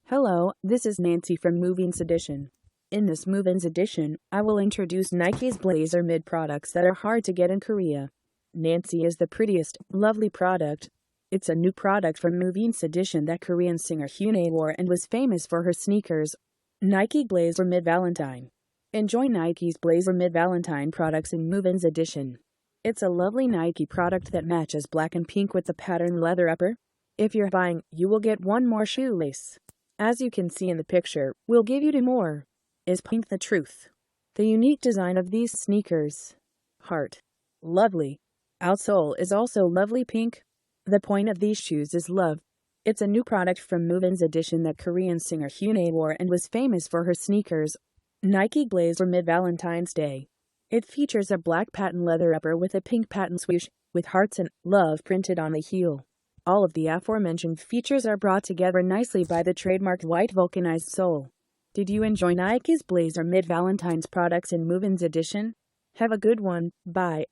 Hello, this is Nancy from MovinsEdition. In this MovinsEdition, I will introduce Nike's Blazer Mid products that are hard to get in Korea. Nancy is the prettiest, lovely product. It's a new product from MovinsEdition that Korean singer Hyuna wore and was famous for her sneakers. Nike Blazer Mid Valentine. Enjoy Nike's Blazer Mid Valentine products in MovinsEdition. It's a lovely Nike product that matches black and pink with the patterned leather upper. If you're buying, you will get one more shoelace. As you can see in the picture, we'll give you two more. Is pink the truth? The unique design of these sneakers. Heart. Lovely. Outsole is also lovely pink. The point of these shoes is love. It's a new product from MovinsEdition that Korean singer Hyuna wore and was famous for her sneakers. Nike Blazer Mid Valentine's Day. It features a black patent leather upper with a pink patent swoosh, with hearts and love printed on the heel. All of the aforementioned features are brought together nicely by the trademarked white vulcanized sole. Did you enjoy Nike's Blazer Mid Valentine's products in MovinsEdition? Have a good one. Bye.